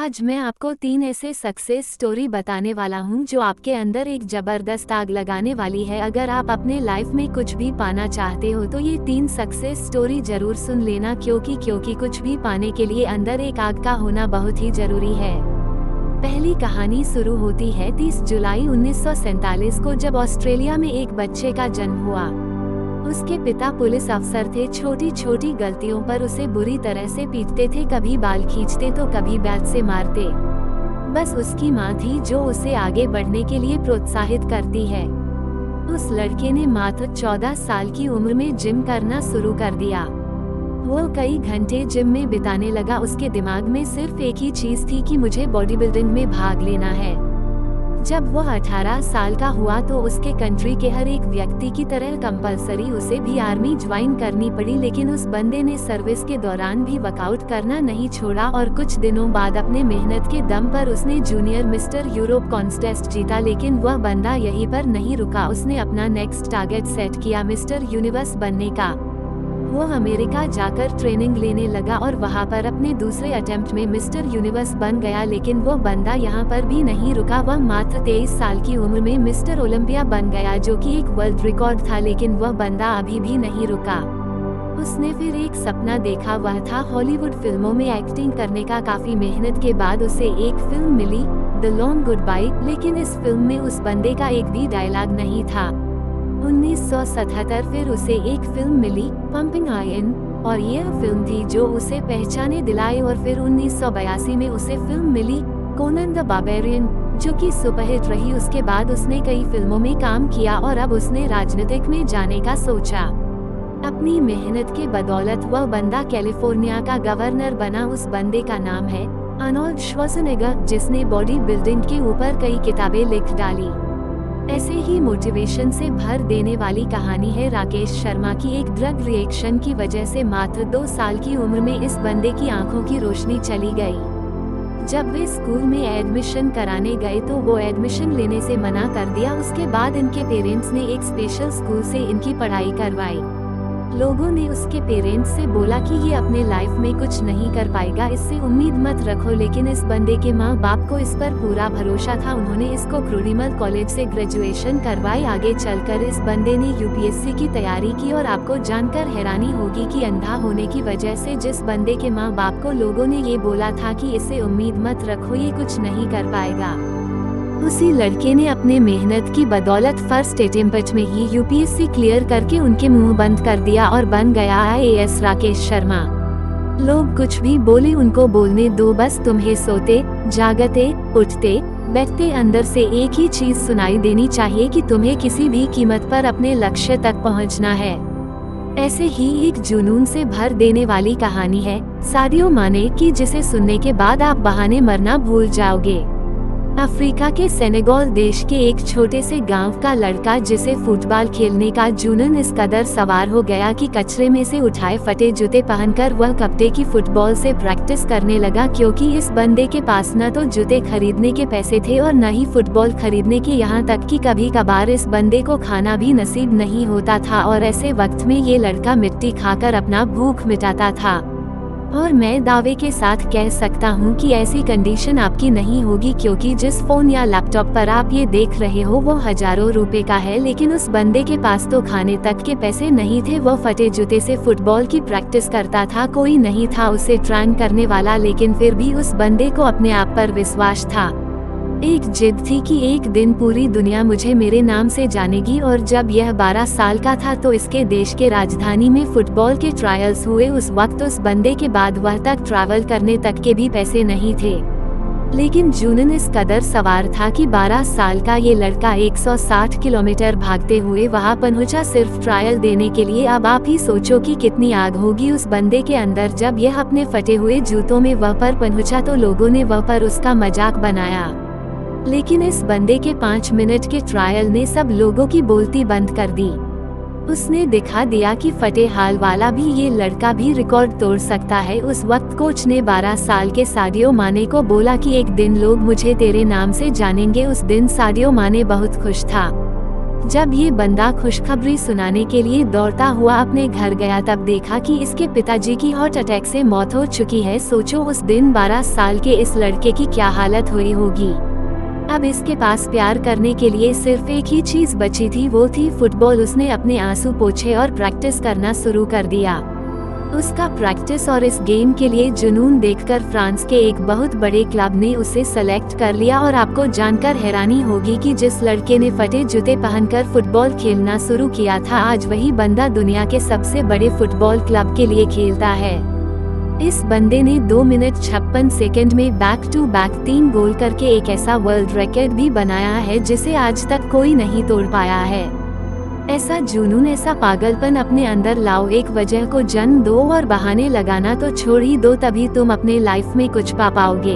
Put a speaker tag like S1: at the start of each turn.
S1: आज मैं आपको 3 ऐसे सक्सेस स्टोरी बताने वाला हूँ जो आपके अंदर एक जबरदस्त आग लगाने वाली है। अगर आप अपने लाइफ में कुछ भी पाना चाहते हो तो ये 3 सक्सेस स्टोरी जरूर सुन लेना, क्योंकि कुछ भी पाने के लिए अंदर एक आग का होना बहुत ही जरूरी है। पहली कहानी शुरू होती है 30 जुलाई 1947 को, जब ऑस्ट्रेलिया में एक बच्चे का जन्म हुआ। उसके पिता पुलिस अफसर थे। छोटी छोटी गलतियों पर उसे बुरी तरह से पीटते थे, कभी बाल खींचते तो कभी बैट से मारते। बस उसकी माँ थी जो उसे आगे बढ़ने के लिए प्रोत्साहित करती है। उस लड़के ने मात्र 14 साल की उम्र में जिम करना शुरू कर दिया। वो कई घंटे जिम में बिताने लगा। उसके दिमाग में सिर्फ एक ही चीज थी कि मुझे बॉडी बिल्डिंग में भाग लेना है। जब वो 18 साल का हुआ तो उसके कंट्री के हर एक व्यक्ति की तरह कंपलसरी उसे भी आर्मी ज्वाइन करनी पड़ी, लेकिन उस बंदे ने सर्विस के दौरान भी वर्कआउट करना नहीं छोड़ा और कुछ दिनों बाद अपने मेहनत के दम पर उसने जूनियर मिस्टर यूरोप कॉन्टेस्ट जीता। लेकिन वह बंदा यहीं पर नहीं रुका। उसने अपना नेक्स्ट टारगेट सेट किया मिस्टर यूनिवर्स बनने का। वो अमेरिका जाकर ट्रेनिंग लेने लगा और वहाँ पर अपने दूसरे अटेम्प्ट में मिस्टर यूनिवर्स बन गया। लेकिन वो बंदा यहाँ पर भी नहीं रुका। वह मात्र 23 साल की उम्र में मिस्टर ओलंपिया बन गया, जो कि एक वर्ल्ड रिकॉर्ड था। लेकिन वह बंदा अभी भी नहीं रुका। उसने फिर एक सपना देखा, वह था हॉलीवुड फिल्मों में एक्टिंग करने का। काफी मेहनत के बाद उसे एक फिल्म मिली, द लॉन्ग गुड बाय। लेकिन इस फिल्म में उस बंदे का एक भी डायलॉग नहीं था। 1977 फिर उसे एक फिल्म मिली, पंपिंग आयरन, और यह फिल्म थी जो उसे पहचाने दिलाई। और फिर 1982 में उसे फिल्म मिली कोनन द बार्बेरियन, जो कि सुपरहिट रही। उसके बाद उसने कई फिल्मों में काम किया और अब उसने राजनीतिक में जाने का सोचा। अपनी मेहनत के बदौलत वह बंदा कैलिफोर्निया का गवर्नर बना। उस बंदे का नाम है आर्नोल्ड श्वार्ज़नेगर, जिसने बॉडी बिल्डिंग के ऊपर कई किताबें लिख डाली। ऐसे ही मोटिवेशन से भर देने वाली कहानी है राकेश शर्मा की। एक ड्रग रिएक्शन की वजह से मात्र 2 साल की उम्र में इस बंदे की आंखों की रोशनी चली गई। जब वे स्कूल में एडमिशन कराने गए तो वो एडमिशन लेने से मना कर दिया। उसके बाद इनके पेरेंट्स ने एक स्पेशल स्कूल से इनकी पढ़ाई करवाई। लोगों ने उसके पेरेंट्स से बोला कि ये अपने लाइफ में कुछ नहीं कर पाएगा, इससे उम्मीद मत रखो। लेकिन इस बंदे के माँ बाप को इस पर पूरा भरोसा था। उन्होंने इसको क्रूडिमल कॉलेज से ग्रेजुएशन करवाई। आगे चलकर इस बंदे ने यूपीएससी की तैयारी की। और आपको जानकर हैरानी होगी कि अंधा होने की वजह से जिस बंदे के माँ बाप को लोगों ने ये बोला था कि इससे उम्मीद मत रखो, ये कुछ नहीं कर पाएगा, उसी लड़के ने अपने मेहनत की बदौलत फर्स्ट अटेम्प्ट में ही यूपीएससी क्लियर करके उनके मुंह बंद कर दिया और बन गया आईएएस राकेश शर्मा। लोग कुछ भी बोले उनको बोलने दो, बस तुम्हें सोते जागते उठते बैठते अंदर से एक ही चीज सुनाई देनी चाहिए कि तुम्हें किसी भी कीमत पर अपने लक्ष्य तक पहुंचना है। ऐसे ही एक जुनून से भर देने वाली कहानी है सादियो माने की, जिसे सुनने के बाद आप बहाने मरना भूल जाओगे। अफ्रीका के सेनेगल देश के एक छोटे से गांव का लड़का, जिसे फुटबॉल खेलने का जुनून इस कदर सवार हो गया कि कचरे में से उठाए फटे जूते पहनकर वह कपड़े की फुटबॉल से प्रैक्टिस करने लगा। क्योंकि इस बंदे के पास न तो जूते खरीदने के पैसे थे और न ही फुटबॉल खरीदने के, यहाँ तक कि कभी कभार इस बंदे को खाना भी नसीब नहीं होता था। और ऐसे वक्त में ये लड़का मिट्टी खाकर अपना भूख मिटाता था। और मैं दावे के साथ कह सकता हूँ कि ऐसी कंडीशन आपकी नहीं होगी, क्योंकि जिस फोन या लैपटॉप पर आप ये देख रहे हो वो हजारों रुपए का है। लेकिन उस बंदे के पास तो खाने तक के पैसे नहीं थे। वो फटे जूते से फुटबॉल की प्रैक्टिस करता था। कोई नहीं था उसे ट्रेन करने वाला, लेकिन फिर भी उस बंदे को अपने आप पर विश्वास था। एक जिद थी कि एक दिन पूरी दुनिया मुझे मेरे नाम से जानेगी। और जब यह 12 साल का था तो इसके देश के राजधानी में फुटबॉल के ट्रायल्स हुए। उस वक्त उस बंदे के बाद वह तक ट्रैवल करने तक के भी पैसे नहीं थे। लेकिन जुनून इस कदर सवार था कि 12 साल का ये लड़का 160 किलोमीटर भागते हुए वहां पहुंचा सिर्फ ट्रायल देने के लिए। अब आप ही सोचो कि कितनी आग होगी उस बंदे के अंदर। जब यह अपने फटे हुए जूतों में वह पर पहुंचा तो लोगों ने वह पर उसका मजाक बनाया। लेकिन इस बंदे के 5 मिनट के ट्रायल ने सब लोगों की बोलती बंद कर दी। उसने दिखा दिया कि फटे हाल वाला भी ये लड़का भी रिकॉर्ड तोड़ सकता है। उस वक्त कोच ने 12 साल के सादियो माने को बोला कि एक दिन लोग मुझे तेरे नाम से जानेंगे। उस दिन सादियो माने बहुत खुश था। जब ये बंदा खुशखबरी सुनाने के लिए दौड़ता हुआ अपने घर गया तब देखा कि इसके पिताजी की हार्ट अटैक से मौत हो चुकी है। सोचो उस दिन 12 साल के इस लड़के की क्या हालत हुई होगी। अब इसके पास प्यार करने के लिए सिर्फ एक ही चीज बची थी, वो थी फुटबॉल। उसने अपने आंसू पोंछे और प्रैक्टिस करना शुरू कर दिया। उसका प्रैक्टिस और इस गेम के लिए जुनून देखकर फ्रांस के एक बहुत बड़े क्लब ने उसे सेलेक्ट कर लिया। और आपको जानकर हैरानी होगी कि जिस लड़के ने फटे जूते पहनकर फुटबॉल खेलना शुरू किया था, आज वही बंदा दुनिया के सबसे बड़े फुटबॉल क्लब के लिए खेलता है। इस बंदे ने 2 मिनट 56 सेकंड में बैक टू बैक 3 गोल करके एक ऐसा वर्ल्ड रिकॉर्ड भी बनाया है जिसे आज तक कोई नहीं तोड़ पाया है। ऐसा जुनून, ऐसा पागलपन अपने अंदर लाओ, एक वजह को जन्म दो और बहाने लगाना तो छोड़ ही दो, तभी तुम अपने लाइफ में कुछ पा पाओगे।